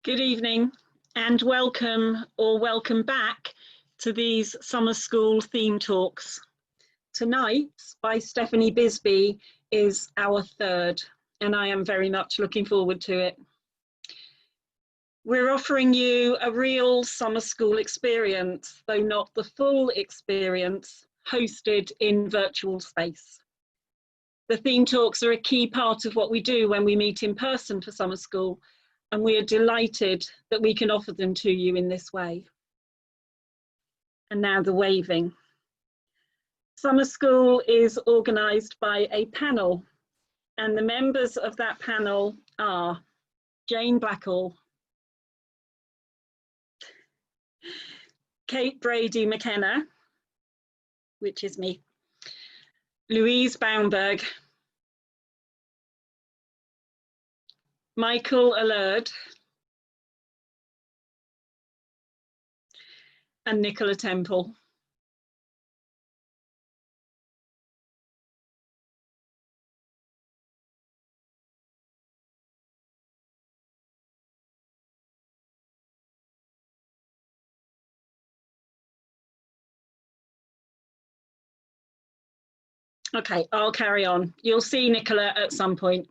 Good evening and welcome or welcome back to these summer school theme talks. Tonight by Stephanie Bisby is our third, and I am very much looking forward to it. We're offering you a real summer school experience, though not the full experience, hosted in virtual space. The theme talks are a key part of what we do when we meet in person for summer school, and we are delighted that we can offer them to you in this way. And now the waving. Summer school is organised by a panel, and the members of that panel are Jane Blackall, Kate Brady McKenna, which is me, Louise Baumberg, Michael Allard, and Nicola Temple. Okay, I'll carry on. You'll see Nicola at some point.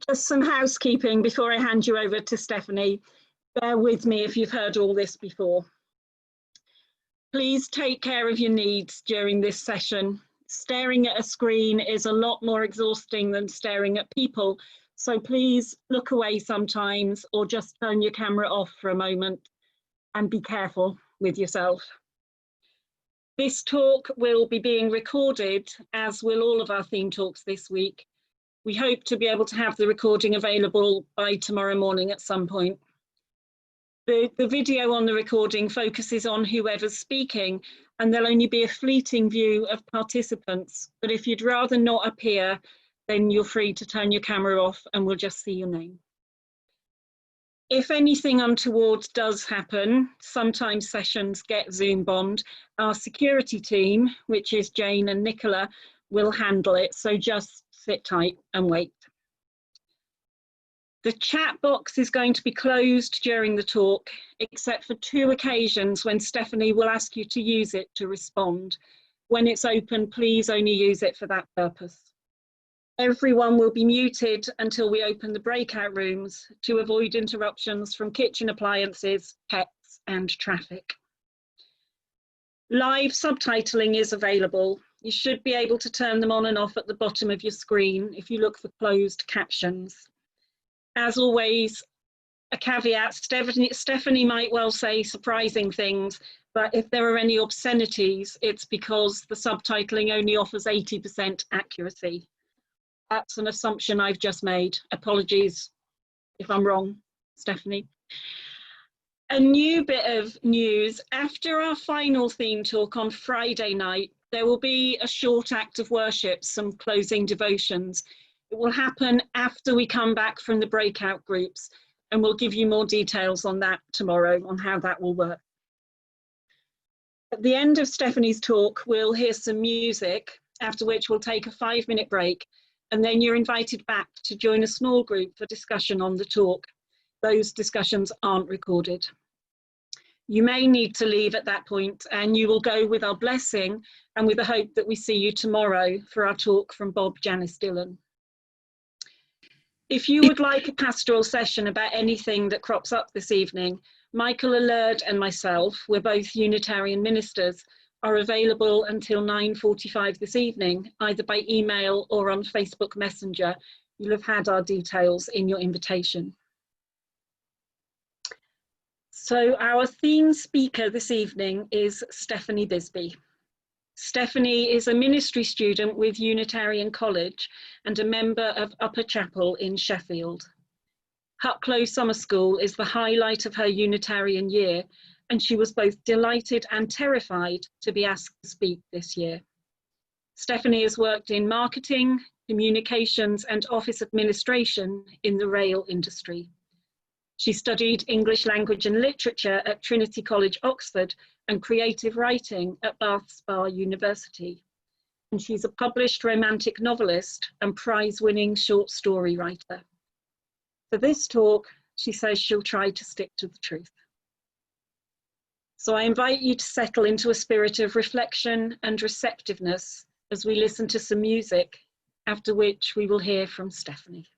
Just some housekeeping before I hand you over to Stephanie. Bear with me if you've heard all this before. Please take care of your needs during this session. Staring at a screen is a lot more exhausting than staring at people, so please look away sometimes or just turn your camera off for a moment and be careful with yourself. This talk will be being recorded, as will all of our theme talks this week. We hope to be able to have the recording available by tomorrow morning at some point. The video on the recording focuses on whoever's speaking, and there'll only be a fleeting view of participants. But if you'd rather not appear, then you're free to turn your camera off and we'll just see your name. If anything untoward does happen, sometimes sessions get Zoom bombed, our security team, which is Jane and Nicola, will handle it, so just sit tight and wait. The chat box is going to be closed during the talk, except for 2 occasions when Stephanie will ask you to use it to respond. When it's open, please only use it for that purpose. Everyone will be muted until we open the breakout rooms to avoid interruptions from kitchen appliances, pets, and traffic. Live subtitling is available. You should be able to turn them on and off at the bottom of your screen if you look for closed captions. As always, a caveat, Stephanie might well say surprising things, but if there are any obscenities, it's because the subtitling only offers 80% accuracy. That's an assumption I've just made. Apologies if I'm wrong, Stephanie. A new bit of news: after our final theme talk on Friday night, there will be a short act of worship, some closing devotions. It will happen after we come back from the breakout groups, and we'll give you more details on that tomorrow, on how that will work. At the end of Stephanie's talk, we'll hear some music, after which we'll take a 5-minute break, and then you're invited back to join a small group for discussion on the talk. Those discussions aren't recorded. You may need to leave at that point, and you will go with our blessing and with the hope that we see you tomorrow for our talk from Bob Janice Dillon. If you would like a pastoral session about anything that crops up this evening, Michael Allard and myself, we're both Unitarian ministers, are available until 9:45 this evening, either by email or on Facebook Messenger. You'll have had our details in your invitation. So our theme speaker this evening is Stephanie Bisby. Stephanie is a ministry student with Unitarian College and a member of Upper Chapel in Sheffield. Hucklow Summer School is the highlight of her Unitarian year, and she was both delighted and terrified to be asked to speak this year. Stephanie has worked in marketing, communications, and office administration in the rail industry. She studied English language and literature at Trinity College, Oxford, and creative writing at Bath Spa University. And she's a published romantic novelist and prize-winning short story writer. For this talk, She says she'll try to stick to the truth. So I invite you to settle into a spirit of reflection and receptiveness as we listen to some music, after which we will hear from Stephanie.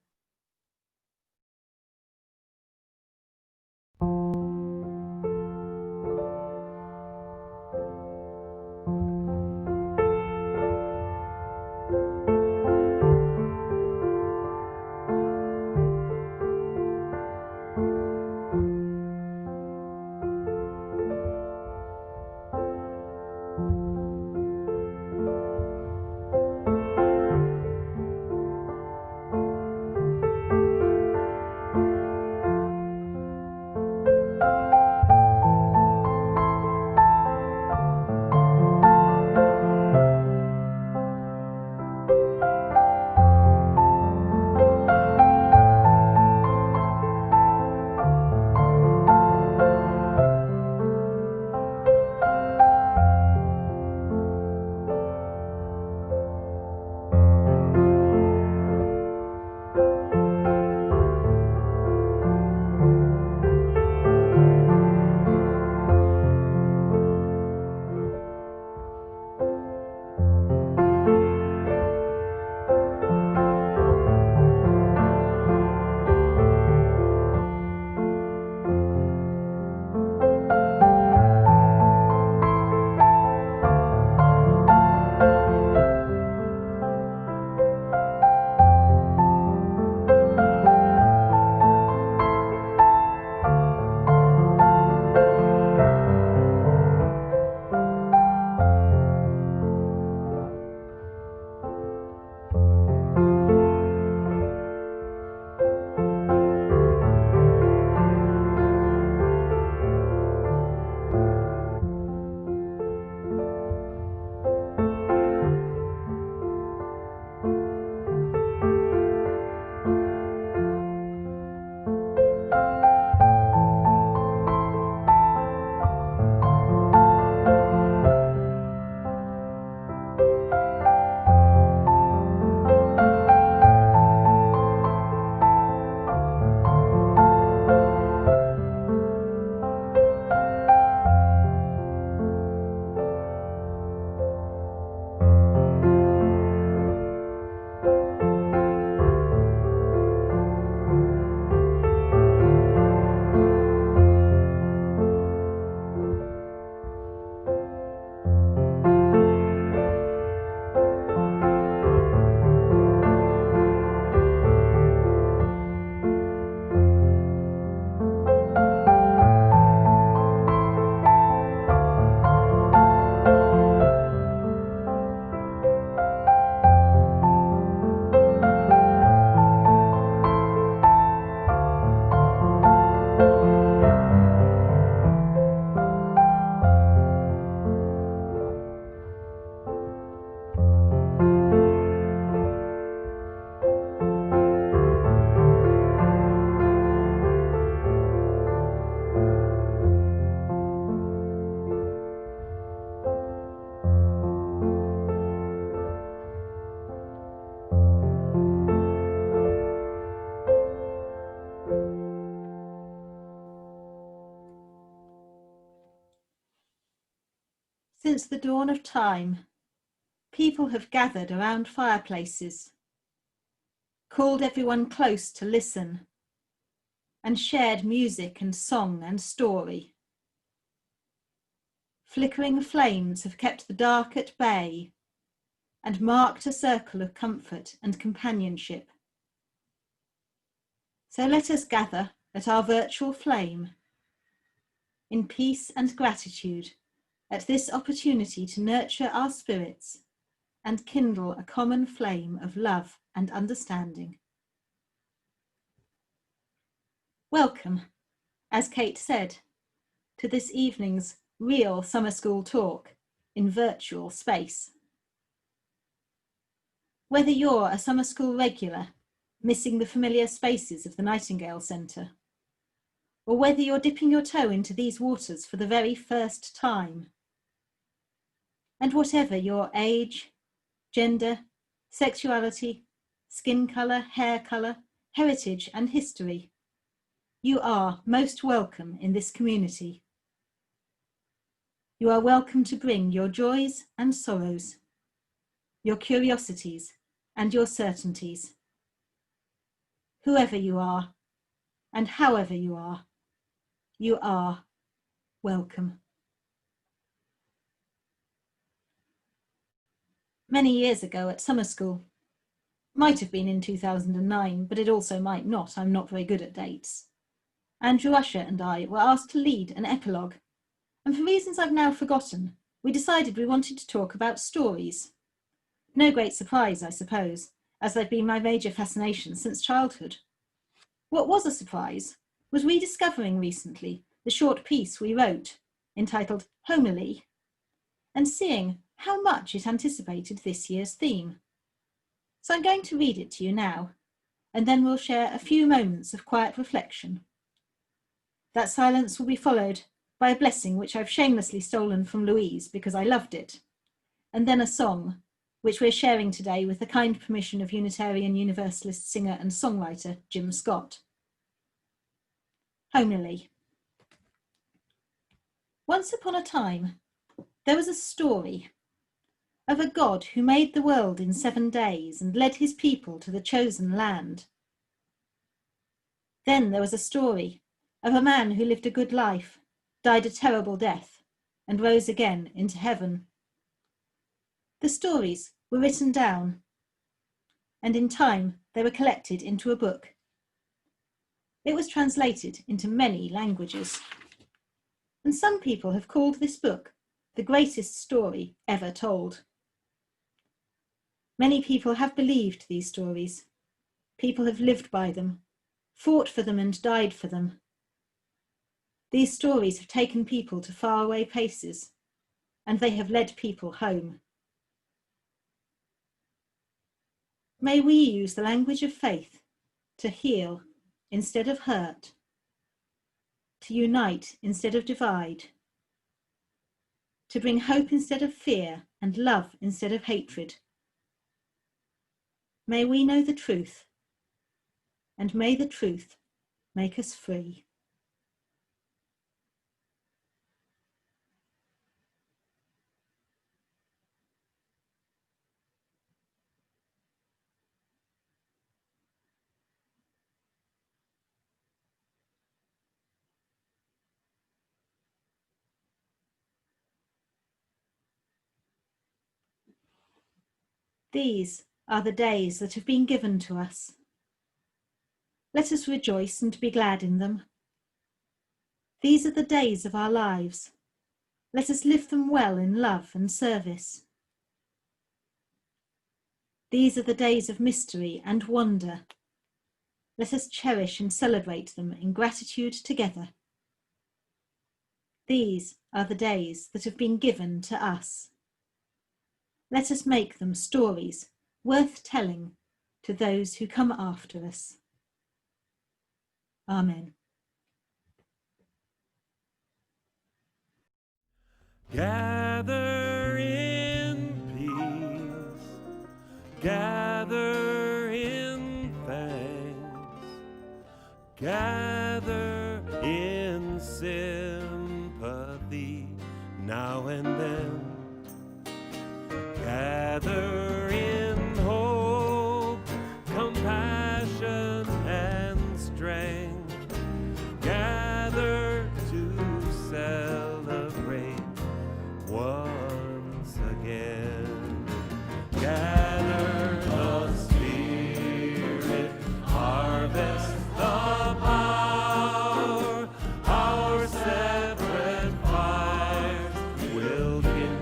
Since the dawn of time, people have gathered around fireplaces, called everyone close to listen, and shared music and song and story. Flickering flames have kept the dark at bay and marked a circle of comfort and companionship. So let us gather at our virtual flame in peace and gratitude at this opportunity to nurture our spirits and kindle a common flame of love and understanding. Welcome, as Kate said, to this evening's real summer school talk in virtual space. Whether you're a summer school regular, missing the familiar spaces of the Nightingale Centre, or whether you're dipping your toe into these waters for the very first time, and whatever your age, gender, sexuality, skin colour, hair colour, heritage and history, You are most welcome in this community. You are welcome to bring your joys and sorrows, your curiosities and your certainties. Whoever you are and however you are welcome. Many years ago at summer school, might have been in 2009, but it also might not, I'm not very good at dates, Andrew Usher and I were asked to lead an epilogue, and for reasons I've now forgotten, we decided we wanted to talk about stories. No great surprise, I suppose, as they've been my major fascination since childhood. What was a surprise was rediscovering recently the short piece we wrote, entitled Homily, and seeing how much it anticipated this year's theme. So I'm going to read it to you now, and then we'll share a few moments of quiet reflection. That silence will be followed by a blessing which I've shamelessly stolen from Louise because I loved it, and then a song, which we're sharing today with the kind permission of Unitarian Universalist singer and songwriter Jim Scott. Homily. Once upon a time, there was a story of a God who made the world in 7 days and led his people to the chosen land. Then there was a story of a man who lived a good life, died a terrible death, and rose again into heaven. The stories were written down, and in time they were collected into a book. It was translated into many languages, and some people have called this book the greatest story ever told. Many people have believed these stories. People have lived by them, fought for them and died for them. These stories have taken people to faraway places, and they have led people home. May we use the language of faith to heal instead of hurt, to unite instead of divide, to bring hope instead of fear and love instead of hatred. May we know the truth, and may the truth make us free. These are the days that have been given to us. Let us rejoice and be glad in them. These are the days of our lives. Let us live them well in love and service. These are the days of mystery and wonder. Let us cherish and celebrate them in gratitude together. These are the days that have been given to us. Let us make them stories worth telling to those who come after us. Amen. Gather in peace, gather in thanks, gather in sympathy now and then. Gather in hope, compassion, and strength. Gather to celebrate once again. Gather the Spirit, harvest the power. Our separate fires will kindle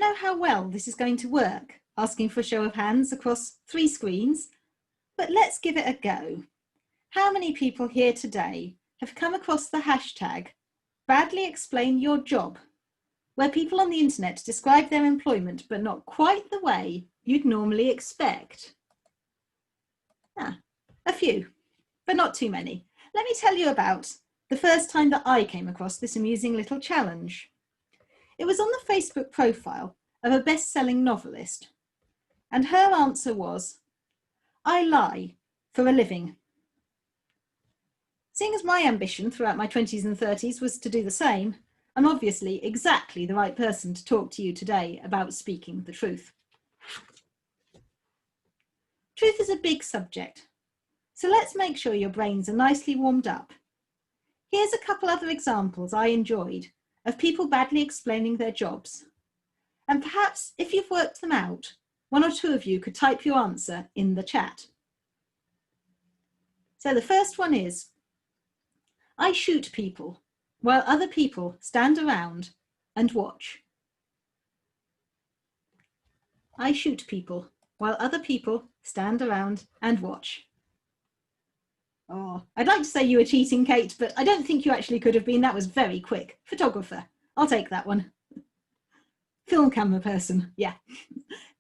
know how well this is going to work, asking for a show of hands across 3 screens, but let's give it a go. How many people here today have come across the hashtag badly explain your job, where people on the internet describe their employment but not quite the way you'd normally expect? A few, but not too many. Let me tell you about the first time that I came across this amusing little challenge. It was on the Facebook profile of a best-selling novelist, and her answer was, "I lie for a living." Seeing as my ambition throughout my 20s and 30s was to do the same, I'm obviously exactly the right person to talk to you today about speaking the truth. Truth is a big subject, so let's make sure your brains are nicely warmed up. Here's a couple other examples I enjoyed of people badly explaining their jobs. And perhaps if you've worked them out, 1 or 2 of you could type your answer in the chat. So the first one is, I shoot people while other people stand around and watch. I shoot people while other people stand around and watch. Oh, I'd like to say you were cheating, Kate, but I don't think you actually could have been. That was very quick. Photographer. I'll take that one. Film camera person. Yeah.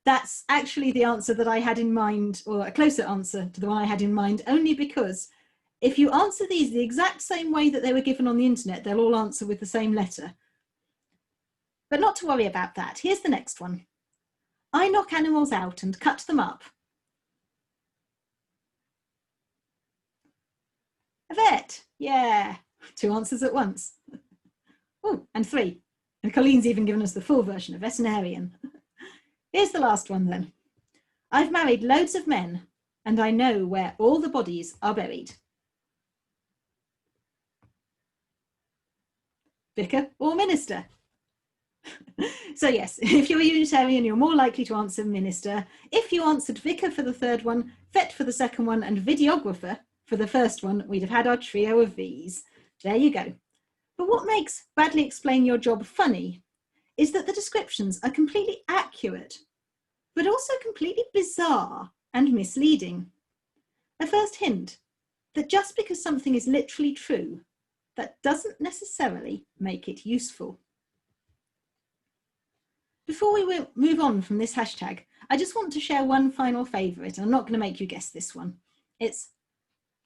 That's actually the answer that I had in mind, or a closer answer to the one I had in mind, only because if you answer these the exact same way that they were given on the internet, they'll all answer with the same letter. But not to worry about that. Here's the next one. I knock animals out and cut them up. A vet. Yeah. 2 answers at once. Oh, and 3. And Colleen's even given us the full version of veterinarian. Here's the last one then. I've married loads of men and I know where all the bodies are buried. Vicar or minister? So yes, if you're a Unitarian, you're more likely to answer minister. If you answered vicar for the 3rd one, vet for the 2nd one, and videographer for the 1st one, we'd have had our trio of V's. There you go. But what makes badly explain your job funny is that the descriptions are completely accurate, but also completely bizarre and misleading. A first hint that just because something is literally true, that doesn't necessarily make it useful. Before we move on from this hashtag, I just want to share one final favourite. I'm not going to make you guess this one. It's,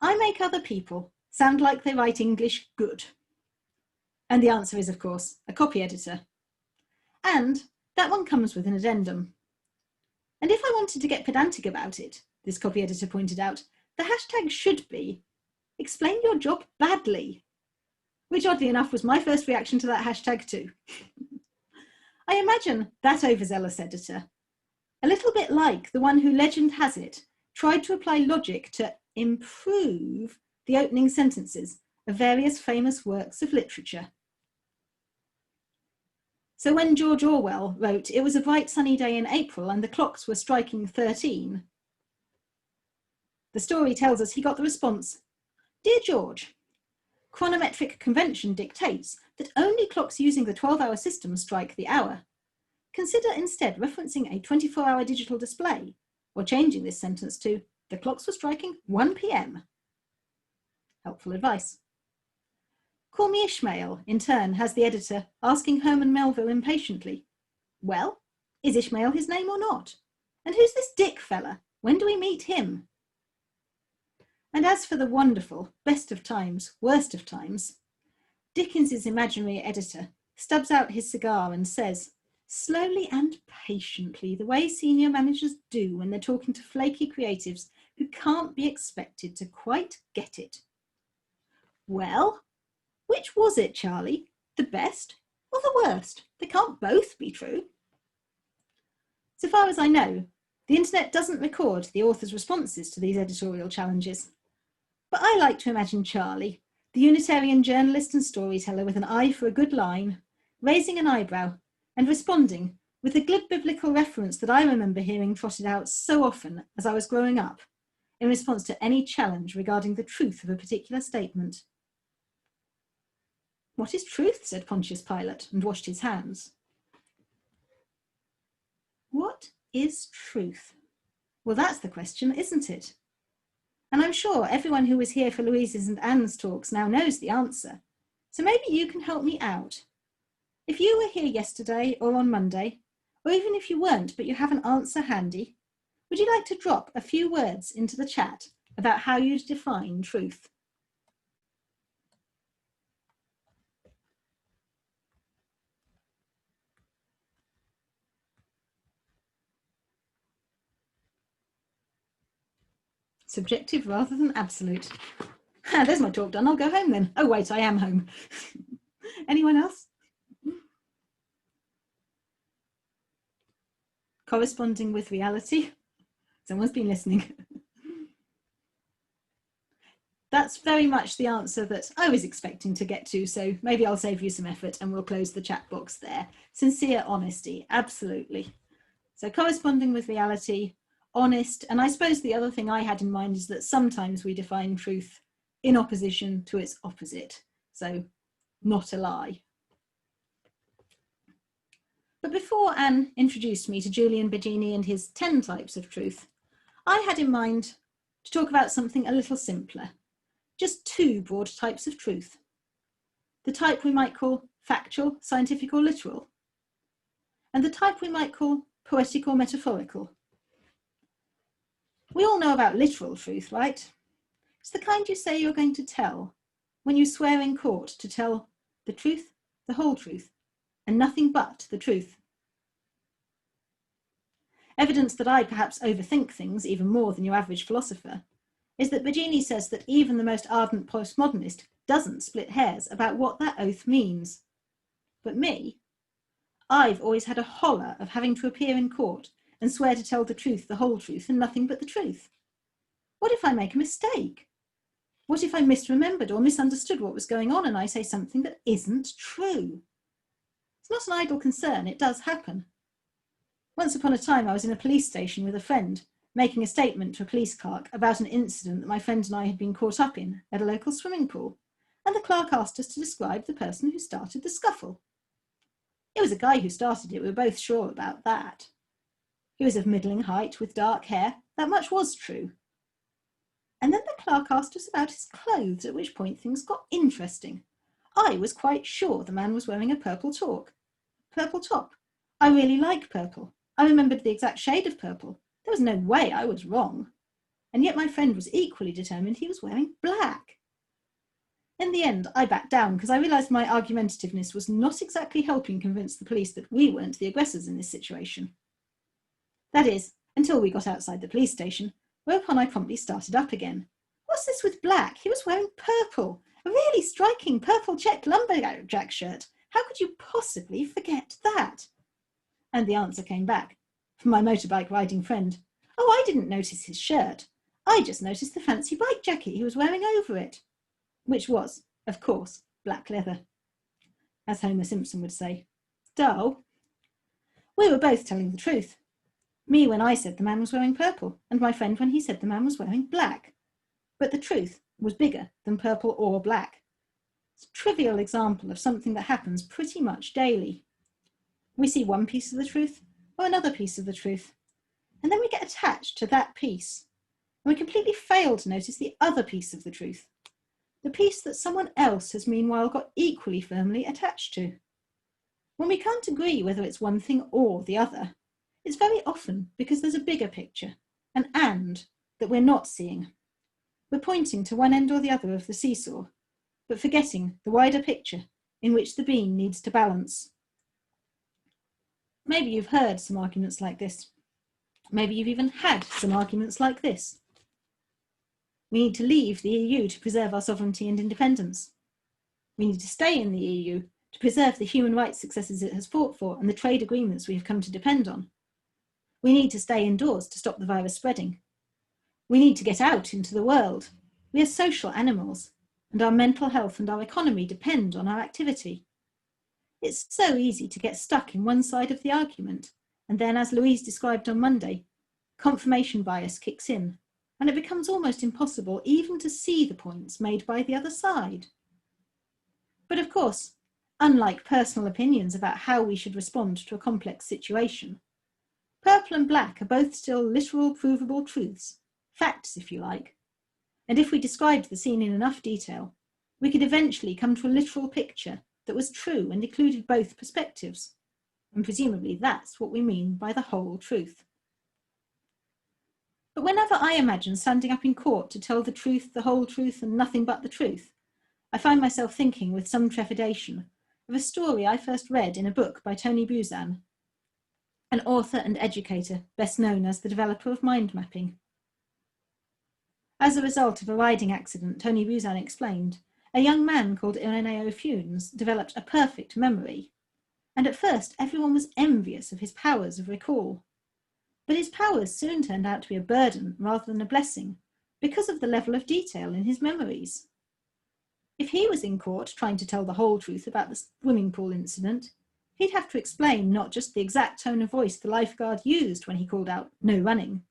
I make other people sound like they write English good. And the answer is, of course, a copy editor. And that one comes with an addendum. And if I wanted to get pedantic about it, this copy editor pointed out, the hashtag should be, explain your job badly, which oddly enough was my first reaction to that hashtag too. I imagine that overzealous editor, a little bit like the one who, legend has it, tried to apply logic to improve the opening sentences of various famous works of literature. So when George Orwell wrote, "It was a bright sunny day in April and the clocks were striking 13, the story tells us he got the response, "Dear George, chronometric convention dictates that only clocks using the 12-hour system strike the hour. Consider instead referencing a 24-hour digital display, or changing this sentence to, the clocks were striking 1 p.m. Helpful advice. Call Me Ishmael, in turn, has the editor asking Herman Melville impatiently, well, is Ishmael his name or not? And who's this Dick fella? When do we meet him? And as for the wonderful, best of times, worst of times, Dickens's imaginary editor stubs out his cigar and says, slowly and patiently, the way senior managers do when they're talking to flaky creatives who can't be expected to quite get it. Well, which was it, Charlie? The best or the worst? They can't both be true. So far as I know, the internet doesn't record the author's responses to these editorial challenges. But I like to imagine Charlie, the Unitarian journalist and storyteller with an eye for a good line, raising an eyebrow and responding with the glib biblical reference that I remember hearing trotted out so often as I was growing up, in response to any challenge regarding the truth of a particular statement. What is truth? Said Pontius Pilate, and washed his hands. What is truth? Well, that's the question, isn't it? And I'm sure everyone who was here for Louise's and Anne's talks now knows the answer. So maybe you can help me out. If you were here yesterday or on Monday, or even if you weren't but you have an answer handy, would you like to drop a few words into the chat about how you'd define truth? Subjective rather than absolute. There's my talk done. I'll go home then. Oh, wait, I am home. Anyone else? Corresponding with reality. Someone's been listening. That's very much the answer that I was expecting to get to, so maybe I'll save you some effort and we'll close the chat box there. Sincere honesty, absolutely. So corresponding with reality, honest, and I suppose the other thing I had in mind is that sometimes we define truth in opposition to its opposite, so not a lie. But before Anne introduced me to Julian Baggini and his 10 types of truth, I had in mind to talk about something a little simpler, just 2 broad types of truth. The type we might call factual, scientific or literal, and the type we might call poetic or metaphorical. We all know about literal truth, right? It's the kind you say you're going to tell when you swear in court to tell the truth, the whole truth, and nothing but the truth. Evidence that I perhaps overthink things even more than your average philosopher is that Baggini says that even the most ardent postmodernist doesn't split hairs about what that oath means. But me, I've always had a horror of having to appear in court and swear to tell the truth, the whole truth, and nothing but the truth. What if I make a mistake? What if I misremembered or misunderstood what was going on and I say something that isn't true? It's not an idle concern, it does happen. Once upon a time, I was in a police station with a friend, making a statement to a police clerk about an incident that my friend and I had been caught up in at a local swimming pool, and the clerk asked us to describe the person who started the scuffle. It was a guy who started it, we were both sure about that. He was of middling height with dark hair, that much was true. And then the clerk asked us about his clothes, at which point things got interesting. I was quite sure the man was wearing a purple top. I really like purple. I remembered the exact shade of purple. There was no way I was wrong. And yet my friend was equally determined he was wearing black. In the end, I backed down because I realised my argumentativeness was not exactly helping convince the police that we weren't the aggressors in this situation. That is, until we got outside the police station, whereupon I promptly started up again. What's this with black? He was wearing purple, a really striking purple checked lumberjack shirt. How could you possibly forget that? And the answer came back from my motorbike riding friend. Oh, I didn't notice his shirt. I just noticed the fancy bike jacket he was wearing over it, which was, of course, black leather. As Homer Simpson would say, dull. We were both telling the truth. Me when I said the man was wearing purple, and my friend when he said the man was wearing black. But the truth was bigger than purple or black. It's a trivial example of something that happens pretty much daily. We see one piece of the truth or another piece of the truth, and then we get attached to that piece, and we completely fail to notice the other piece of the truth, the piece that someone else has meanwhile got equally firmly attached to. When we can't agree whether it's one thing or the other, it's very often because there's a bigger picture, an and, that we're not seeing. We're pointing to one end or the other of the seesaw, but forgetting the wider picture in which the beam needs to balance. Maybe you've heard some arguments like this. Maybe you've even had some arguments like this. We need to leave the EU to preserve our sovereignty and independence. We need to stay in the EU to preserve the human rights successes it has fought for and the trade agreements we have come to depend on. We need to stay indoors to stop the virus spreading. We need to get out into the world. We are social animals, and our mental health and our economy depend on our activity. It's so easy to get stuck in one side of the argument, and then, as Louise described on Monday, confirmation bias kicks in, and it becomes almost impossible even to see the points made by the other side. But of course, unlike personal opinions about how we should respond to a complex situation, Purple and black are both still literal, provable truths, facts if you like. And if we described the scene in enough detail, we could eventually come to a literal picture that was true and included both perspectives. And presumably that's what we mean by the whole truth. But whenever I imagine standing up in court to tell the truth, the whole truth, and nothing but the truth, I find myself thinking with some trepidation of a story I first read in a book by Tony Buzan, an author and educator best known as the developer of mind mapping. As a result of a riding accident, Tony Buzan explained, a young man called Ireneo Funes developed a perfect memory, and at first everyone was envious of his powers of recall. But his powers soon turned out to be a burden rather than a blessing, because of the level of detail in his memories. If he was in court trying to tell the whole truth about the swimming pool incident, he'd have to explain not just the exact tone of voice the lifeguard used when he called out, "No running,"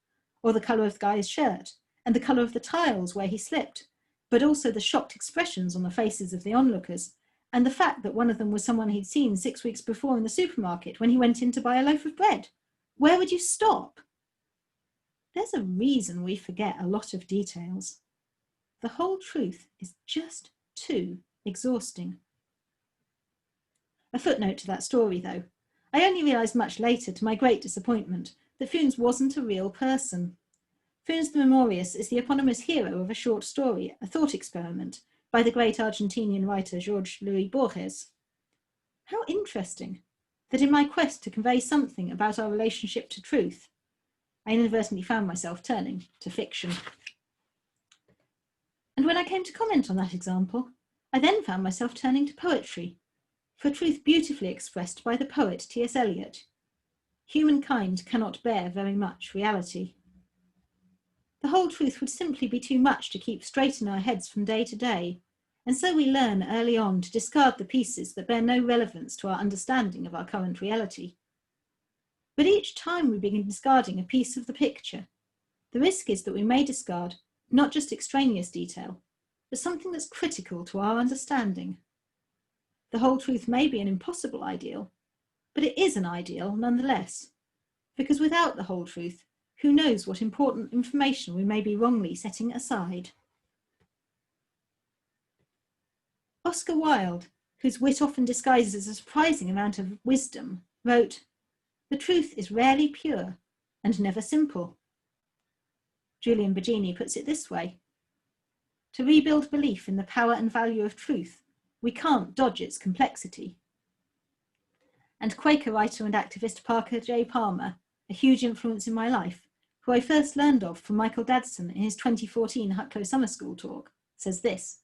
or the colour of the guy's shirt, and the colour of the tiles where he slipped, but also the shocked expressions on the faces of the onlookers, and the fact that one of them was someone he'd seen 6 weeks before in the supermarket when he went in to buy a loaf of bread. Where would you stop? There's a reason we forget a lot of details. The whole truth is just too exhausting. A footnote to that story, though. I only realised much later, to my great disappointment, that Funes wasn't a real person. Funes the Memorious is the eponymous hero of a short story, A Thought Experiment, by the great Argentinian writer Jorge Luis Borges. How interesting that in my quest to convey something about our relationship to truth, I inadvertently found myself turning to fiction. And when I came to comment on that example, I then found myself turning to poetry, for truth beautifully expressed by the poet T.S. Eliot. Humankind cannot bear very much reality. The whole truth would simply be too much to keep straight in our heads from day to day, and so we learn early on to discard the pieces that bear no relevance to our understanding of our current reality. But each time we begin discarding a piece of the picture, the risk is that we may discard not just extraneous detail, but something that's critical to our understanding. The whole truth may be an impossible ideal, but it is an ideal nonetheless, because without the whole truth, who knows what important information we may be wrongly setting aside. Oscar Wilde, whose wit often disguises a surprising amount of wisdom, wrote, "The truth is rarely pure and never simple." Julian Baggini puts it this way: to rebuild belief in the power and value of truth, we can't dodge its complexity. And Quaker writer and activist Parker J. Palmer, a huge influence in my life, who I first learned of from Michael Dadson in his 2014 Hucklow Summer School talk, says this: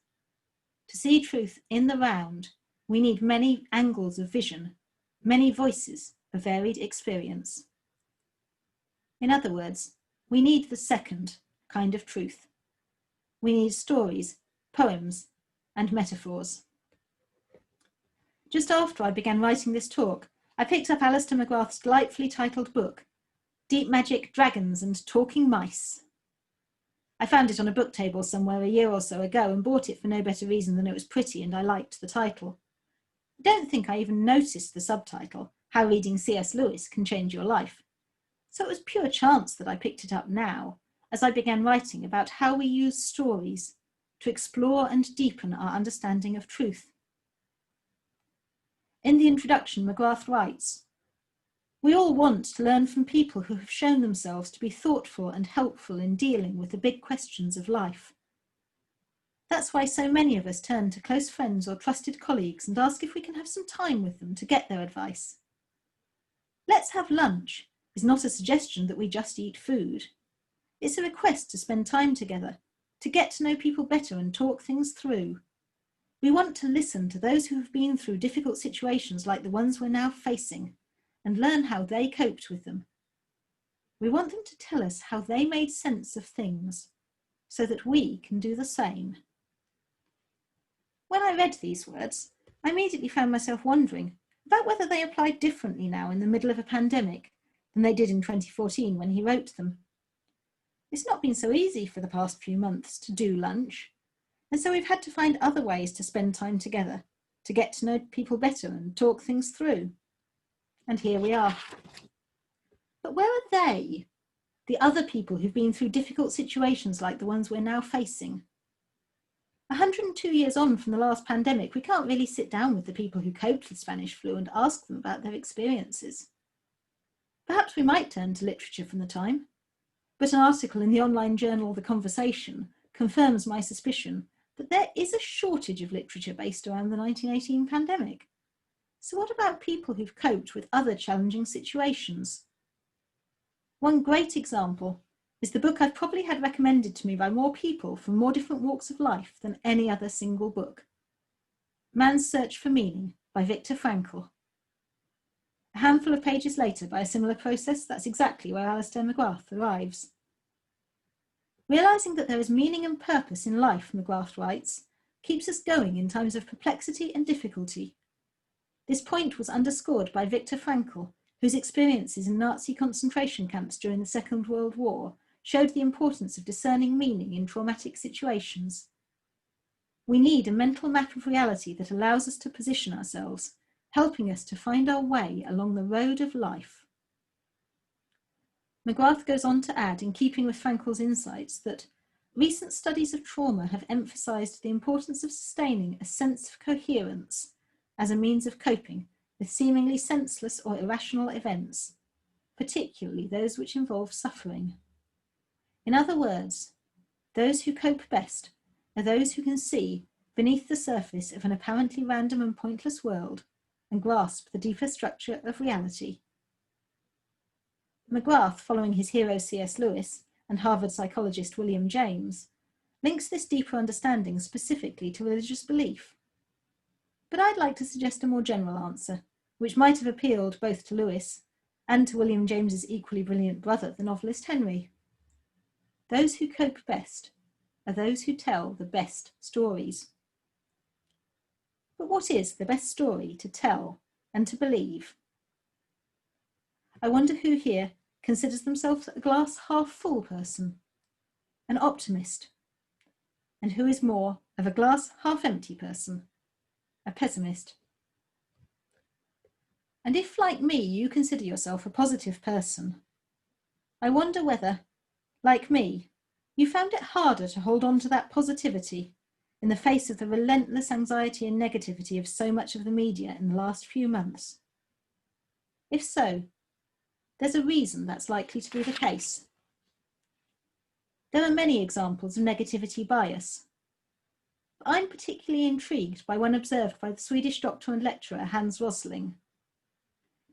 to see truth in the round, we need many angles of vision, many voices of varied experience. In other words, we need the second kind of truth. We need stories, poems, and metaphors. Just after I began writing this talk, I picked up Alistair McGrath's delightfully titled book, Deep Magic, Dragons and Talking Mice. I found it on a book table somewhere a year or so ago and bought it for no better reason than it was pretty and I liked the title. I don't think I even noticed the subtitle, How Reading C.S. Lewis Can Change Your Life. So it was pure chance that I picked it up now, as I began writing about how we use stories to explore and deepen our understanding of truth. In the introduction, McGrath writes, "We all want to learn from people who have shown themselves to be thoughtful and helpful in dealing with the big questions of life. That's why so many of us turn to close friends or trusted colleagues and ask if we can have some time with them to get their advice. Let's have lunch is not a suggestion that we just eat food. It's a request to spend time together, to get to know people better and talk things through. We want to listen to those who have been through difficult situations like the ones we're now facing and learn how they coped with them. We want them to tell us how they made sense of things so that we can do the same." When I read these words, I immediately found myself wondering about whether they applied differently now in the middle of a pandemic than they did in 2014 when he wrote them. It's not been so easy for the past few months to do lunch, and so we've had to find other ways to spend time together, to get to know people better and talk things through. And here we are. But where are they, the other people who've been through difficult situations like the ones we're now facing? 102 years on from the last pandemic, we can't really sit down with the people who coped with Spanish flu and ask them about their experiences. Perhaps we might turn to literature from the time, but an article in the online journal The Conversation confirms my suspicion that there is a shortage of literature based around the 1918 pandemic. So what about people who've coped with other challenging situations? One great example is the book I've probably had recommended to me by more people from more different walks of life than any other single book. Man's Search for Meaning by Viktor Frankl. A handful of pages later, by a similar process, that's exactly where Alistair McGrath arrives. Realising that there is meaning and purpose in life, McGrath writes, keeps us going in times of perplexity and difficulty. This point was underscored by Viktor Frankl, whose experiences in Nazi concentration camps during the Second World War showed the importance of discerning meaning in traumatic situations. We need a mental map of reality that allows us to position ourselves, helping us to find our way along the road of life. McGrath goes on to add, in keeping with Frankl's insights, that recent studies of trauma have emphasised the importance of sustaining a sense of coherence as a means of coping with seemingly senseless or irrational events, particularly those which involve suffering. In other words, those who cope best are those who can see beneath the surface of an apparently random and pointless world and grasp the deeper structure of reality. McGrath, following his hero C.S. Lewis and Harvard psychologist William James, links this deeper understanding specifically to religious belief. But I'd like to suggest a more general answer, which might have appealed both to Lewis and to William James's equally brilliant brother, the novelist Henry. Those who cope best are those who tell the best stories. But what is the best story to tell and to believe? I wonder who here considers themselves a glass half full person, an optimist, and who is more of a glass half empty person, a pessimist. And if, like me, you consider yourself a positive person, I wonder whether, like me, you found it harder to hold on to that positivity in the face of the relentless anxiety and negativity of so much of the media in the last few months. If so, there's a reason that's likely to be the case. There are many examples of negativity bias. I'm particularly intrigued by one observed by the Swedish doctor and lecturer Hans Rosling.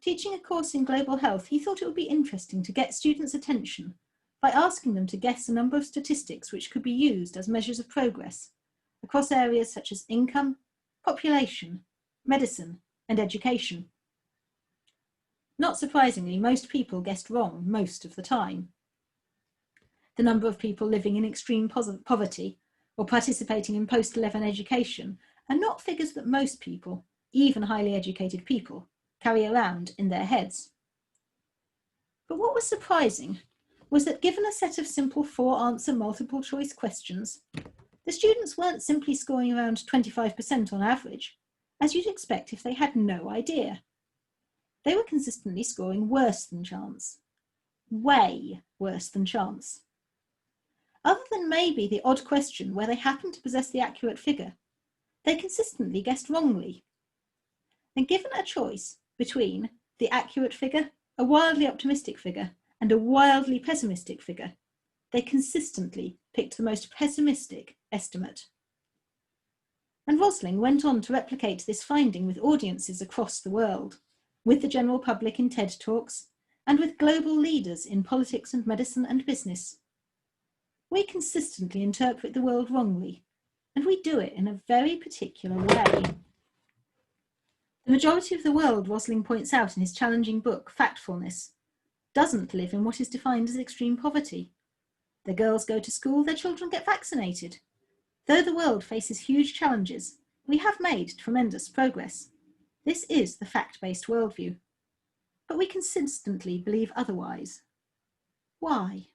Teaching a course in global health, he thought it would be interesting to get students' attention by asking them to guess a number of statistics which could be used as measures of progress across areas such as income, population, medicine, and education. Not surprisingly, most people guessed wrong most of the time. The number of people living in extreme poverty or participating in post-11 education are not figures that most people, even highly educated people, carry around in their heads. But what was surprising was that given a set of simple 4-answer multiple choice questions, the students weren't simply scoring around 25% on average, as you'd expect if they had no idea. They were consistently scoring worse than chance. Way worse than chance. Other than maybe the odd question where they happened to possess the accurate figure, they consistently guessed wrongly. And given a choice between the accurate figure, a wildly optimistic figure, and a wildly pessimistic figure, they consistently picked the most pessimistic estimate. And Rosling went on to replicate this finding with audiences across the world, with the general public in TED Talks, and with global leaders in politics and medicine and business. We consistently interpret the world wrongly, and we do it in a very particular way. The majority of the world, Rosling points out in his challenging book, Factfulness, doesn't live in what is defined as extreme poverty. Their girls go to school, their children get vaccinated. Though the world faces huge challenges, we have made tremendous progress. This is the fact-based worldview. But we consistently believe otherwise. Why?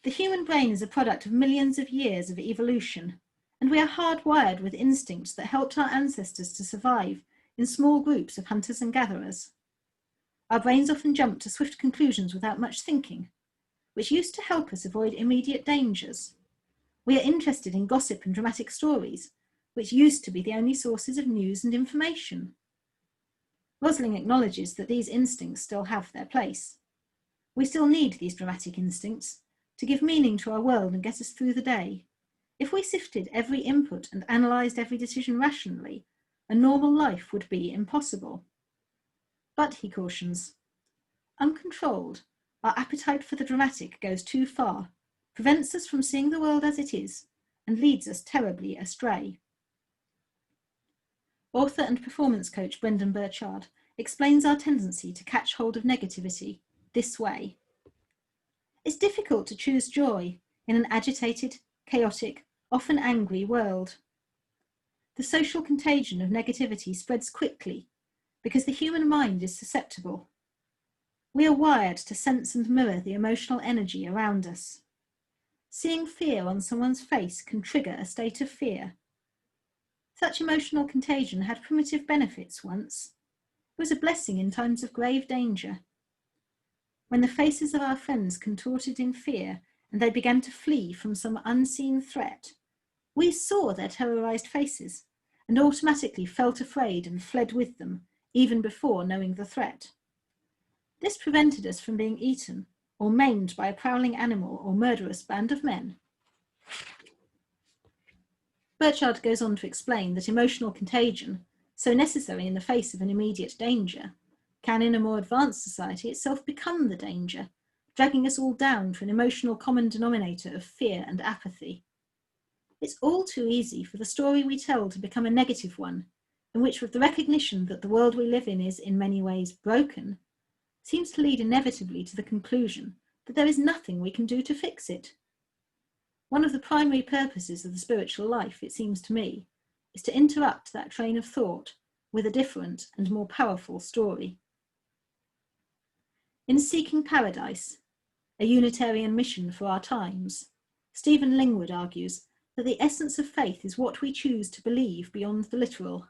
The human brain is a product of millions of years of evolution, and we are hardwired with instincts that helped our ancestors to survive in small groups of hunters and gatherers. Our brains often jump to swift conclusions without much thinking, which used to help us avoid immediate dangers. We are interested in gossip and dramatic stories, which used to be the only sources of news and information. Rosling acknowledges that these instincts still have their place. We still need these dramatic instincts to give meaning to our world and get us through the day. If we sifted every input and analysed every decision rationally, a normal life would be impossible. But, he cautions, uncontrolled, our appetite for the dramatic goes too far, prevents us from seeing the world as it is, and leads us terribly astray. Author and performance coach Brendan Burchard explains our tendency to catch hold of negativity this way. It's difficult to choose joy in an agitated, chaotic, often angry world. The social contagion of negativity spreads quickly because the human mind is susceptible. We are wired to sense and mirror the emotional energy around us. Seeing fear on someone's face can trigger a state of fear. Such emotional contagion had primitive benefits once. It was a blessing in times of grave danger. When the faces of our friends contorted in fear and they began to flee from some unseen threat, we saw their terrorized faces and automatically felt afraid and fled with them, even before knowing the threat. This prevented us from being eaten or maimed by a prowling animal or murderous band of men. Burchard goes on to explain that emotional contagion, so necessary in the face of an immediate danger, can in a more advanced society itself become the danger, dragging us all down to an emotional common denominator of fear and apathy. It's all too easy for the story we tell to become a negative one, in which the recognition that the world we live in is in many ways broken, seems to lead inevitably to the conclusion that there is nothing we can do to fix it. One of the primary purposes of the spiritual life, it seems to me, is to interrupt that train of thought with a different and more powerful story. In Seeking Paradise, a Unitarian mission for our times, Stephen Lingwood argues that the essence of faith is what we choose to believe beyond the literal.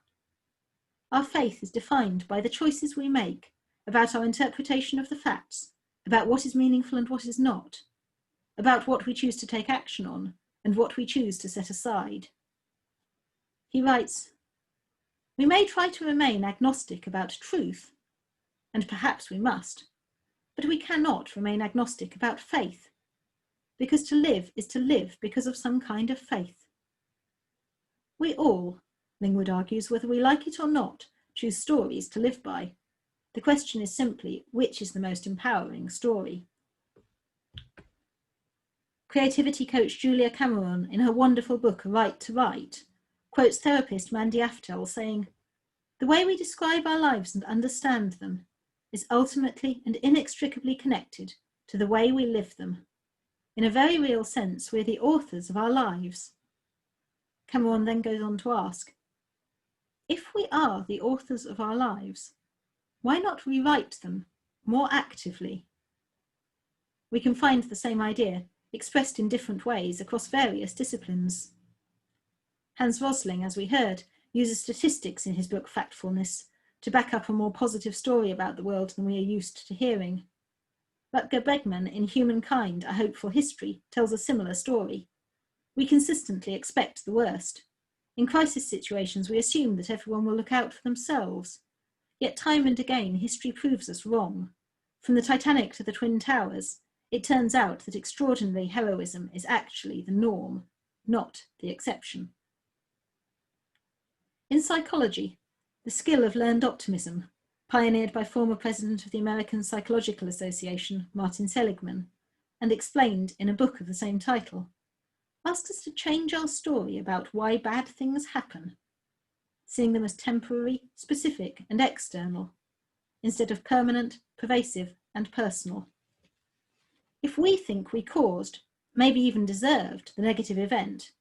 Our faith is defined by the choices we make about our interpretation of the facts, about what is meaningful and what is not, about what we choose to take action on and what we choose to set aside. He writes, "We may try to remain agnostic about truth, and perhaps we must, but we cannot remain agnostic about faith, because to live is to live because of some kind of faith. We all," Lingwood argues, "whether we like it or not, choose stories to live by. The question is simply, which is the most empowering story?" Creativity coach Julia Cameron, in her wonderful book, A Right to Write, quotes therapist Mandy Aftel saying, "The way we describe our lives and understand them is ultimately and inextricably connected to the way we live them. In a very real sense, we're the authors of our lives." Cameron then goes on to ask, if we are the authors of our lives, why not rewrite them more actively? We can find the same idea expressed in different ways across various disciplines. Hans Rosling, as we heard, uses statistics in his book Factfulness to back up a more positive story about the world than we are used to hearing. Rutger Bregman, in Humankind, A Hopeful History, tells a similar story. We consistently expect the worst. In crisis situations, we assume that everyone will look out for themselves. Yet time and again, history proves us wrong. From the Titanic to the Twin Towers, it turns out that extraordinary heroism is actually the norm, not the exception. In psychology, the skill of learned optimism, pioneered by former president of the American Psychological Association, Martin Seligman, and explained in a book of the same title, asks us to change our story about why bad things happen, seeing them as temporary, specific, and external, instead of permanent, pervasive, and personal. If we think we caused, maybe even deserved, the negative event,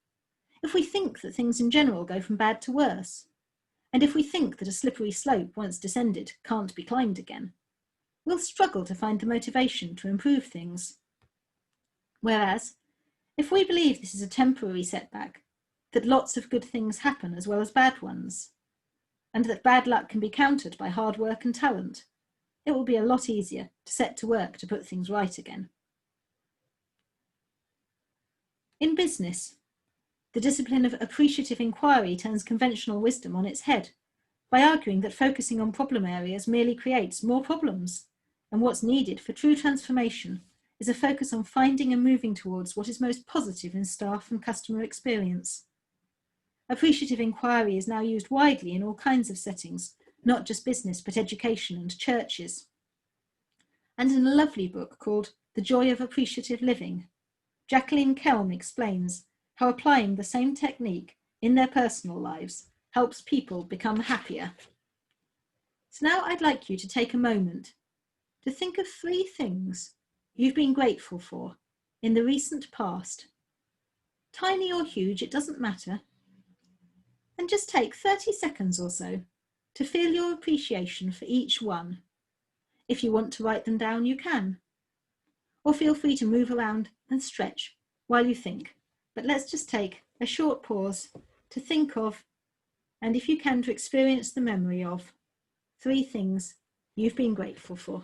if we think that things in general go from bad to worse, and if we think that a slippery slope once descended can't be climbed again, we'll struggle to find the motivation to improve things. Whereas, if we believe this is a temporary setback, that lots of good things happen as well as bad ones, and that bad luck can be countered by hard work and talent, it will be a lot easier to set to work to put things right again. In business, the discipline of appreciative inquiry turns conventional wisdom on its head by arguing that focusing on problem areas merely creates more problems, and what's needed for true transformation is a focus on finding and moving towards what is most positive in staff and customer experience. Appreciative inquiry is now used widely in all kinds of settings, not just business, but education and churches. And in a lovely book called The Joy of Appreciative Living, Jacqueline Kelm explains how applying the same technique in their personal lives helps people become happier. So now I'd like you to take a moment to think of 3 things you've been grateful for in the recent past. Tiny or huge, it doesn't matter. And just take 30 seconds or so to feel your appreciation for each one. If you want to write them down, you can. Or feel free to move around and stretch while you think. But let's just take a short pause to think of, and if you can, to experience the memory of 3 things you've been grateful for.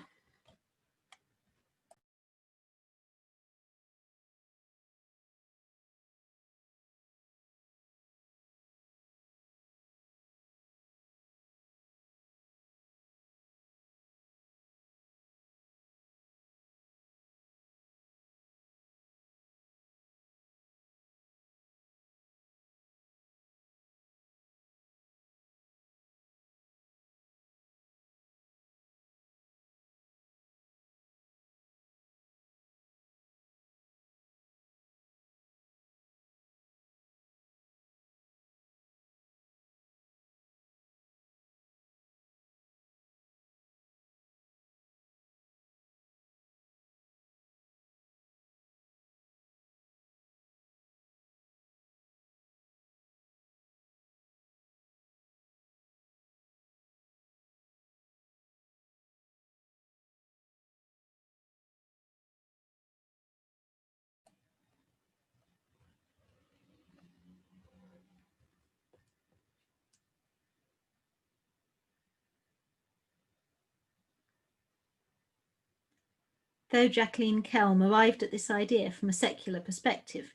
Though Jacqueline Kelm arrived at this idea from a secular perspective,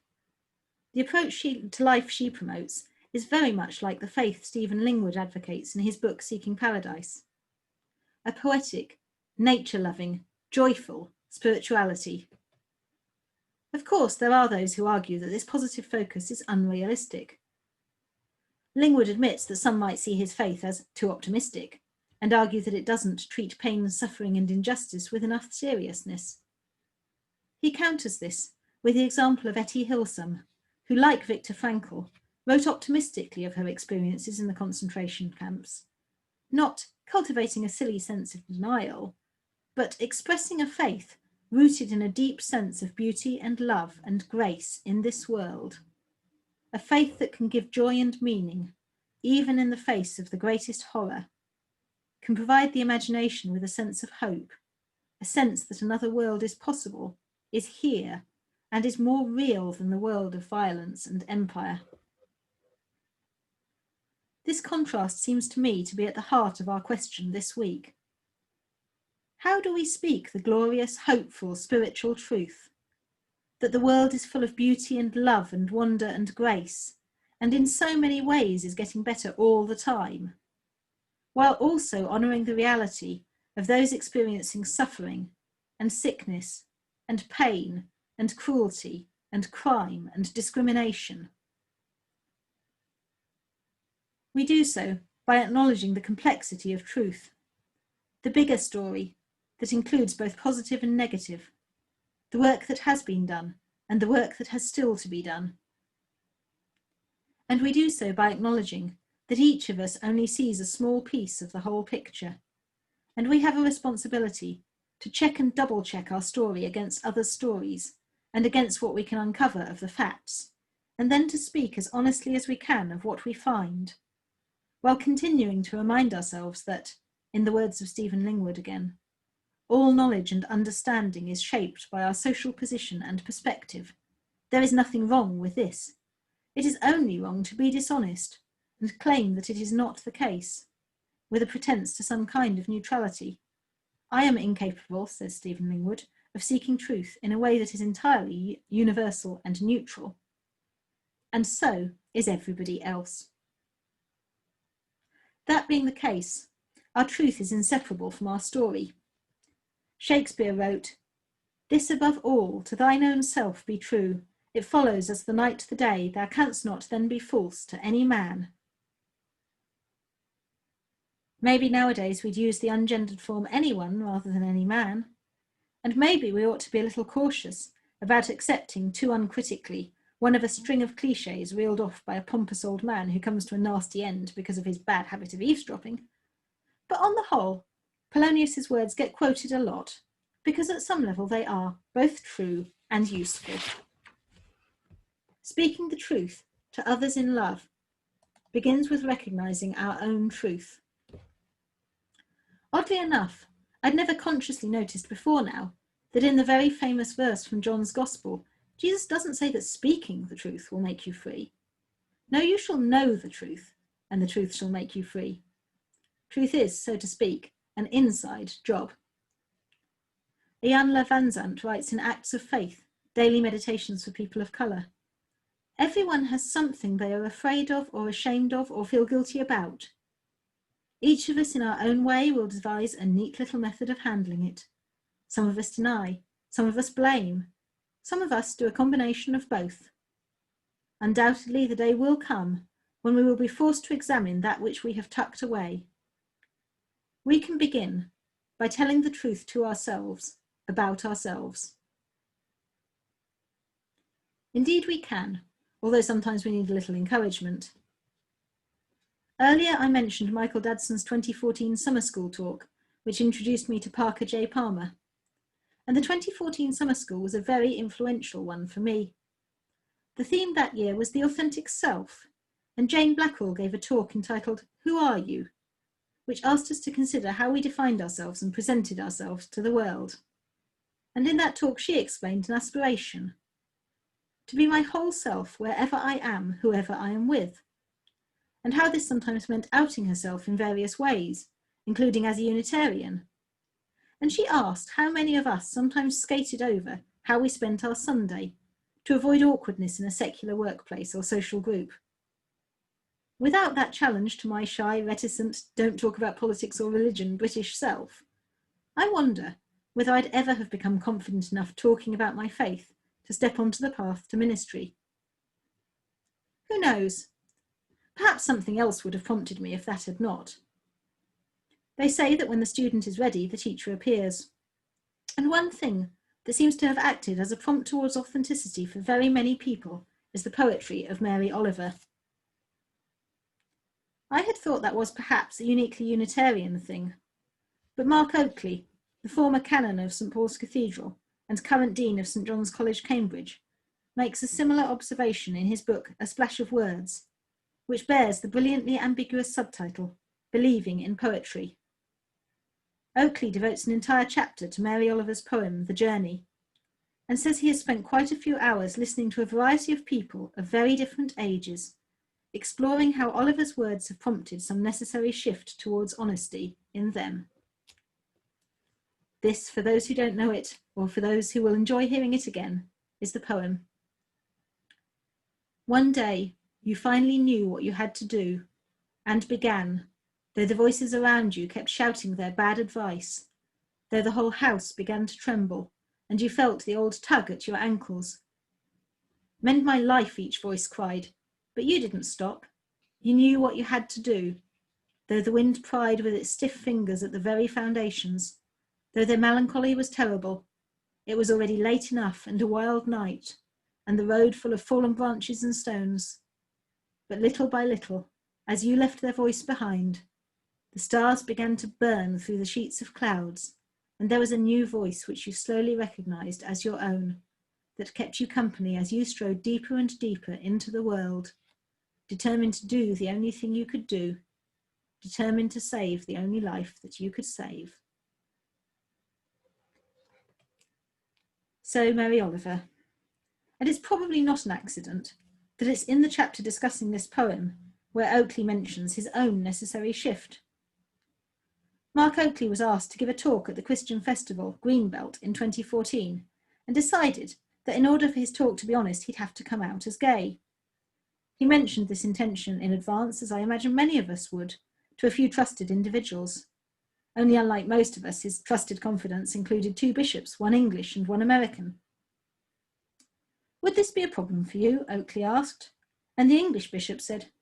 the approach to life she promotes is very much like the faith Stephen Lingwood advocates in his book Seeking Paradise. A poetic, nature-loving, joyful spirituality. Of course, there are those who argue that this positive focus is unrealistic. Lingwood admits that some might see his faith as too optimistic, and argue that it doesn't treat pain, suffering and injustice with enough seriousness. He counters this with the example of Etty Hillsum, who, like Viktor Frankl, wrote optimistically of her experiences in the concentration camps, not cultivating a silly sense of denial, but expressing a faith rooted in a deep sense of beauty and love and grace in this world, a faith that can give joy and meaning, even in the face of the greatest horror, can provide the imagination with a sense of hope, a sense that another world is possible, is here, and is more real than the world of violence and empire. This contrast seems to me to be at the heart of our question this week. How do we speak the glorious, hopeful, spiritual truth that the world is full of beauty and love and wonder and grace, and in so many ways is getting better all the time, while also honouring the reality of those experiencing suffering and sickness and pain and cruelty and crime and discrimination? We do so by acknowledging the complexity of truth, the bigger story that includes both positive and negative, the work that has been done and the work that has still to be done. And we do so by acknowledging that each of us only sees a small piece of the whole picture, and we have a responsibility to check and double check our story against other stories and against what we can uncover of the facts, and then to speak as honestly as we can of what we find, while continuing to remind ourselves that, in the words of Stephen Lingwood again, all knowledge and understanding is shaped by our social position and perspective. There is nothing wrong with this. It is only wrong to be dishonest and claim that it is not the case, with a pretense to some kind of neutrality. I am incapable, says Stephen Lingwood, of seeking truth in a way that is entirely universal and neutral. And so is everybody else. That being the case, our truth is inseparable from our story. Shakespeare wrote, "This above all, to thine own self be true. It follows as the night the day, thou canst not then be false to any man." Maybe nowadays we'd use the ungendered form anyone rather than any man. And maybe we ought to be a little cautious about accepting too uncritically one of a string of cliches reeled off by a pompous old man who comes to a nasty end because of his bad habit of eavesdropping. But on the whole, Polonius's words get quoted a lot, because at some level they are both true and useful. Speaking the truth to others in love begins with recognizing our own truth. Oddly enough, I'd never consciously noticed before now that in the very famous verse from John's Gospel, Jesus doesn't say that speaking the truth will make you free. No, you shall know the truth, and the truth shall make you free. Truth is, so to speak, an inside job. Ian Levanzant writes in Acts of Faith, Daily Meditations for People of Colour. Everyone has something they are afraid of or ashamed of or feel guilty about. Each of us in our own way will devise a neat little method of handling it. Some of us deny, some of us blame, some of us do a combination of both. Undoubtedly, the day will come when we will be forced to examine that which we have tucked away. We can begin by telling the truth to ourselves about ourselves. Indeed we can, although sometimes we need a little encouragement. Earlier I mentioned Michael Dadson's 2014 Summer School talk, which introduced me to Parker J. Palmer. And the 2014 Summer School was a very influential one for me. The theme that year was the authentic self, and Jane Blackwell gave a talk entitled Who Are You?, which asked us to consider how we defined ourselves and presented ourselves to the world. And in that talk she explained an aspiration: to be my whole self wherever I am, whoever I am with, and how this sometimes meant outing herself in various ways, including as a Unitarian. And she asked how many of us sometimes skated over how we spent our Sunday to avoid awkwardness in a secular workplace or social group. Without that challenge to my shy, reticent, don't talk about politics or religion British self, I wonder whether I'd ever have become confident enough talking about my faith to step onto the path to ministry. Who knows? Perhaps something else would have prompted me if that had not. They say that when the student is ready, the teacher appears. And one thing that seems to have acted as a prompt towards authenticity for very many people is the poetry of Mary Oliver. I had thought that was perhaps a uniquely Unitarian thing, but Mark Oakley, the former canon of St Paul's Cathedral and current dean of St John's College, Cambridge, makes a similar observation in his book A Splash of Words, which bears the brilliantly ambiguous subtitle, Believing in Poetry. Oakley devotes an entire chapter to Mary Oliver's poem, The Journey, and says he has spent quite a few hours listening to a variety of people of very different ages, exploring how Oliver's words have prompted some necessary shift towards honesty in them. This, for those who don't know it, or for those who will enjoy hearing it again, is the poem. One day, you finally knew what you had to do, and began, though the voices around you kept shouting their bad advice, though the whole house began to tremble, and you felt the old tug at your ankles. Mend my life, each voice cried, but you didn't stop. You knew what you had to do, though the wind pried with its stiff fingers at the very foundations, though their melancholy was terrible. It was already late enough and a wild night, and the road full of fallen branches and stones. But little by little, as you left their voice behind, the stars began to burn through the sheets of clouds, and there was a new voice which you slowly recognized as your own, that kept you company as you strode deeper and deeper into the world, determined to do the only thing you could do, determined to save the only life that you could save. So Mary Oliver. And it's probably not an accident that it's in the chapter discussing this poem where Oakley mentions his own necessary shift. Mark Oakley was asked to give a talk at the Christian festival Greenbelt in 2014 and decided that in order for his talk to be honest, he'd have to come out as gay. He mentioned this intention in advance, as I imagine many of us would, to a few trusted individuals. Only unlike most of us, his trusted confidants included 2 bishops, one English and one American. "Would this be a problem for you?" Oakley asked, and the English bishop said,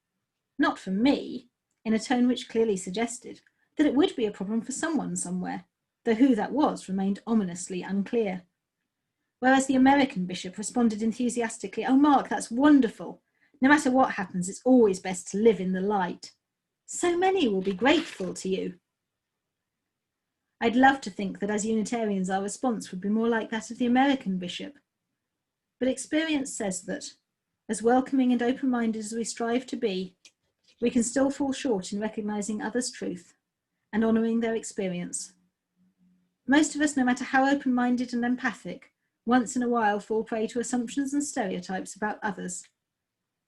"Not for me," in a tone which clearly suggested that it would be a problem for someone somewhere, though who that was remained ominously unclear. Whereas the American bishop responded enthusiastically, "Oh, Mark, that's wonderful. No matter what happens, it's always best to live in the light. So many will be grateful to you." I'd love to think that as Unitarians our response would be more like that of the American bishop. But experience says that, as welcoming and open-minded as we strive to be, we can still fall short in recognising others' truth and honouring their experience. Most of us, no matter how open-minded and empathic, once in a while fall prey to assumptions and stereotypes about others,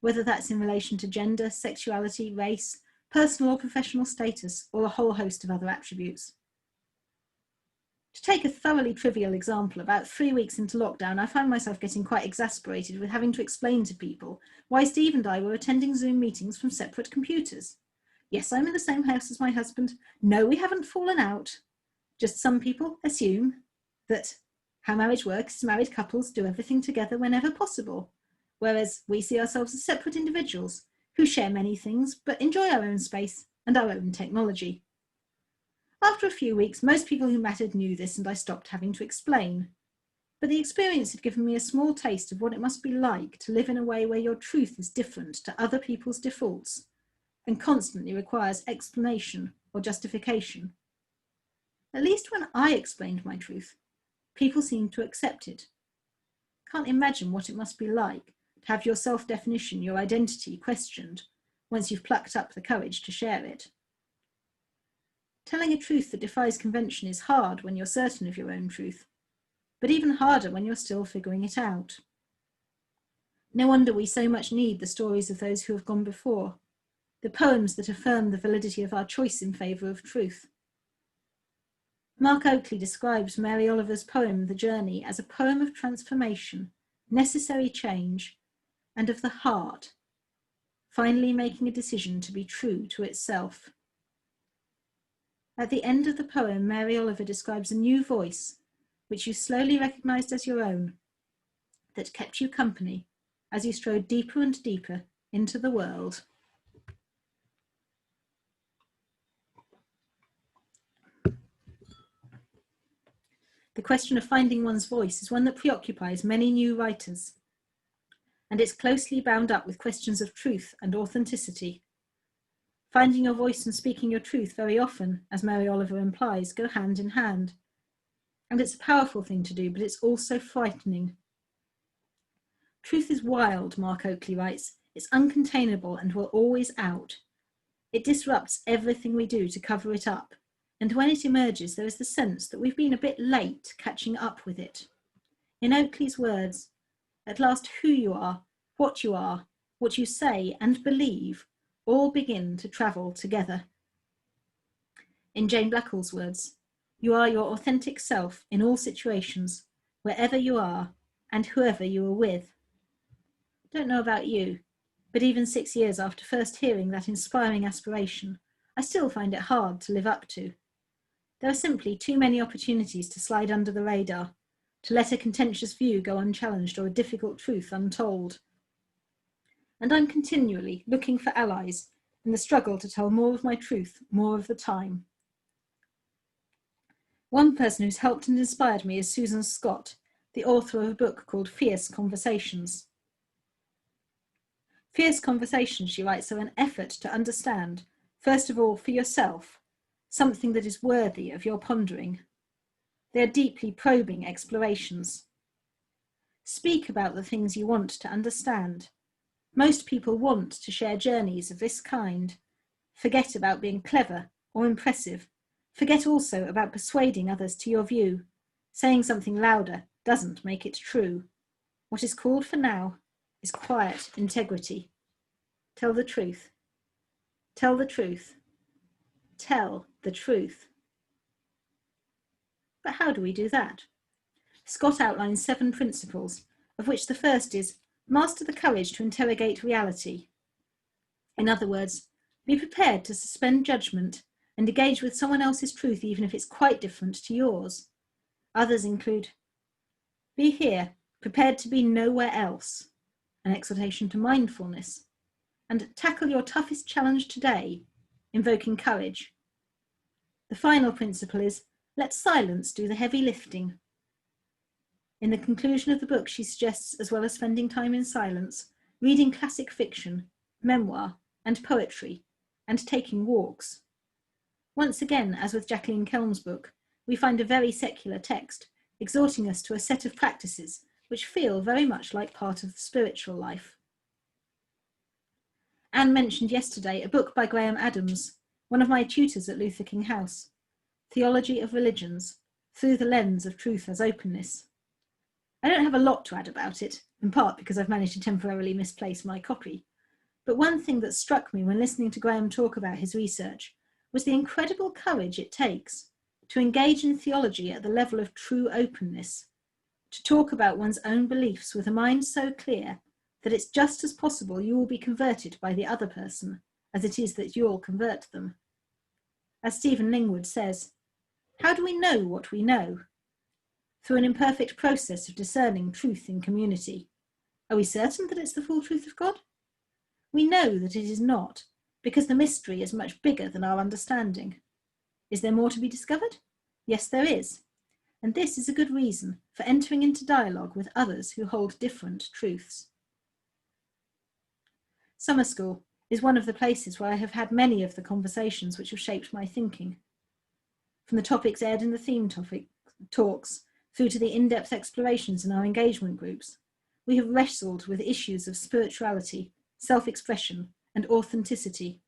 whether that's in relation to gender, sexuality, race, personal or professional status, or a whole host of other attributes. To take a thoroughly trivial example, about 3 weeks into lockdown, I found myself getting quite exasperated with having to explain to people why Steve and I were attending Zoom meetings from separate computers. Yes, I'm in the same house as my husband. No, we haven't fallen out. Just some people assume that how marriage works is married couples do everything together whenever possible, whereas we see ourselves as separate individuals who share many things but enjoy our own space and our own technology. After a few weeks, most people who mattered knew this and I stopped having to explain. But the experience had given me a small taste of what it must be like to live in a way where your truth is different to other people's defaults and constantly requires explanation or justification. At least when I explained my truth, people seemed to accept it. Can't imagine what it must be like to have your self-definition, your identity questioned once you've plucked up the courage to share it. Telling a truth that defies convention is hard when you're certain of your own truth, but even harder when you're still figuring it out. No wonder we so much need the stories of those who have gone before, the poems that affirm the validity of our choice in favour of truth. Mark Oakley describes Mary Oliver's poem, The Journey, as a poem of transformation, necessary change, and of the heart, finally making a decision to be true to itself. At the end of the poem, Mary Oliver describes a new voice, which you slowly recognised as your own, that kept you company as you strode deeper and deeper into the world. The question of finding one's voice is one that preoccupies many new writers, and it's closely bound up with questions of truth and authenticity. Finding your voice and speaking your truth very often, as Mary Oliver implies, go hand in hand. And it's a powerful thing to do, but it's also frightening. Truth is wild, Mark Oakley writes. It's uncontainable and will always out. It disrupts everything we do to cover it up. And when it emerges, there is the sense that we've been a bit late catching up with it. In Oakley's words, at last who you are, what you say and believe, all begin to travel together. In Jane Blackwell's words, you are your authentic self in all situations, wherever you are and whoever you are with. Don't know about you, but even 6 years after first hearing that inspiring aspiration, I still find it hard to live up to. There are simply too many opportunities to slide under the radar, to let a contentious view go unchallenged or a difficult truth untold. And I'm continually looking for allies in the struggle to tell more of my truth more of the time. One person who's helped and inspired me is Susan Scott, the author of a book called Fierce Conversations. Fierce conversations, she writes, are an effort to understand, first of all for yourself, something that is worthy of your pondering. They are deeply probing explorations. Speak about the things you want to understand. Most people want to share journeys of this kind. Forget about being clever or impressive. Forget also about persuading others to your view. Saying something louder doesn't make it true. What is called for now is quiet integrity. Tell the truth. Tell the truth. Tell the truth. But how do we do that? Scott outlines 7 principles, of which the first is master the courage to interrogate reality. In other words, be prepared to suspend judgment and engage with someone else's truth even if it's quite different to yours. Others include be here, prepared to be nowhere else, an exhortation to mindfulness, and tackle your toughest challenge today, invoking courage. The final principle is let silence do the heavy lifting. In the conclusion of the book, she suggests, as well as spending time in silence, reading classic fiction, memoir, and poetry, and taking walks. Once again, as with Jacqueline Kelm's book, we find a very secular text, exhorting us to a set of practices which feel very much like part of the spiritual life. Anne mentioned yesterday a book by Graham Adams, one of my tutors at Luther King House, Theology of Religions, Through the Lens of Truth as Openness. I don't have a lot to add about it, in part because I've managed to temporarily misplace my copy. But one thing that struck me when listening to Graham talk about his research was the incredible courage it takes to engage in theology at the level of true openness, to talk about one's own beliefs with a mind so clear that it's just as possible you will be converted by the other person as it is that you'll convert them. As Stephen Lingwood says, how do we know what we know? Through an imperfect process of discerning truth in community. Are we certain that it's the full truth of God? We know that it is not, because the mystery is much bigger than our understanding. Is there more to be discovered? Yes, there is. And this is a good reason for entering into dialogue with others who hold different truths. Summer school is one of the places where I have had many of the conversations which have shaped my thinking. From the topics aired in the theme talks, through to the in-depth explorations in our engagement groups, we have wrestled with issues of spirituality, self-expression, and authenticity.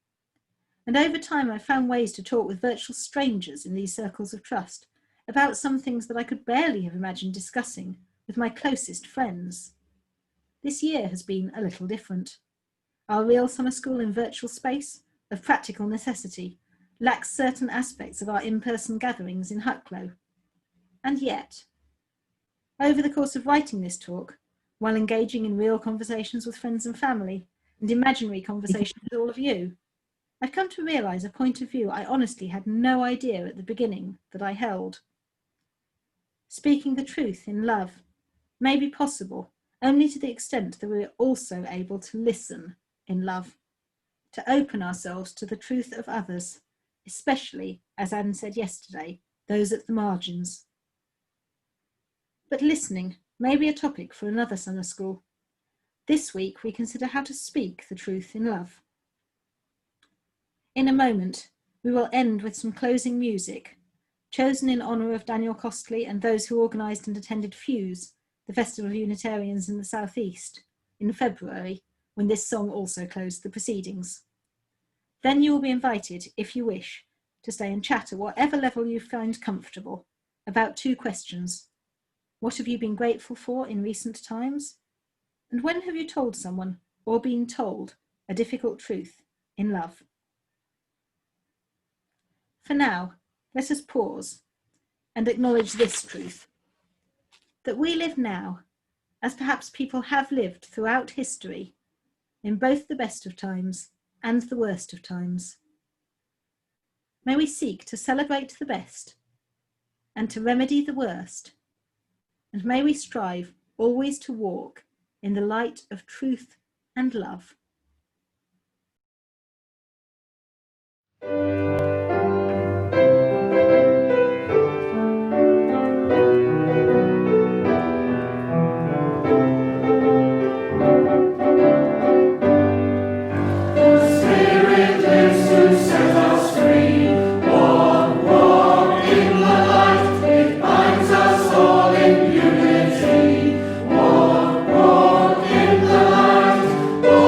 And over time, I've found ways to talk with virtual strangers in these circles of trust about some things that I could barely have imagined discussing with my closest friends. This year has been a little different. Our real summer school in virtual space, of practical necessity, lacks certain aspects of our in-person gatherings in Hucklow. And yet, over the course of writing this talk, while engaging in real conversations with friends and family, and imaginary conversations with all of you, I've come to realise a point of view I honestly had no idea at the beginning that I held. Speaking the truth in love may be possible only to the extent that we are also able to listen in love, to open ourselves to the truth of others, especially, as Anne said yesterday, those at the margins. But listening may be a topic for another summer school. This week we consider how to speak the truth in love. In a moment, we will end with some closing music, chosen in honour of Daniel Costley and those who organised and attended Fuse, the Festival of Unitarians in the South East, in February, when this song also closed the proceedings. Then you will be invited, if you wish, to stay and chat at whatever level you find comfortable, about 2 questions. What have you been grateful for in recent times? And when have you told someone, or been told, a difficult truth in love? For now, let us pause and acknowledge this truth, that we live now, as perhaps people have lived throughout history, in both the best of times and the worst of times. May we seek to celebrate the best and to remedy the worst, and may we strive always to walk in the light of truth and love.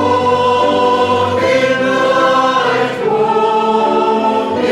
Walk in the light, walk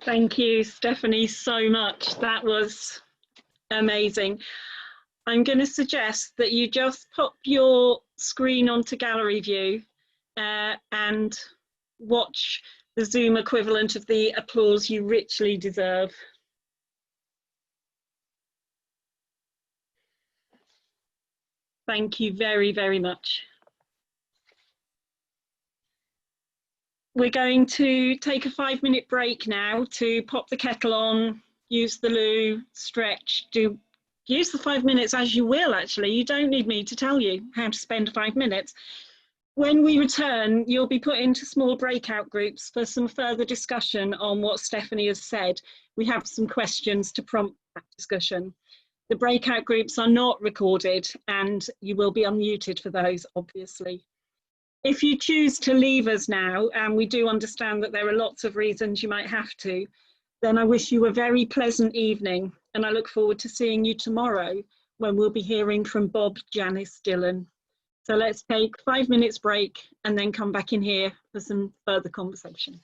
Thank you, Stephanie, so much. That was amazing. I'm going to suggest that you just pop your screen onto gallery view and watch the Zoom equivalent of the applause you richly deserve. Thank you very, very much. We're going to take a 5-minute break now to pop the kettle on, use the loo, stretch, use the 5 minutes as you will, actually. You don't need me to tell you how to spend 5 minutes. When we return, you'll be put into small breakout groups for some further discussion on what Stephanie has said. We have some questions to prompt that discussion. The breakout groups are not recorded and you will be unmuted for those, obviously. If you choose to leave us now, and we do understand that there are lots of reasons you might have to, then I wish you a very pleasant evening, and I look forward to seeing you tomorrow when we'll be hearing from Bob, Janice, Dylan. So let's take 5 minutes break and then come back in here for some further conversation.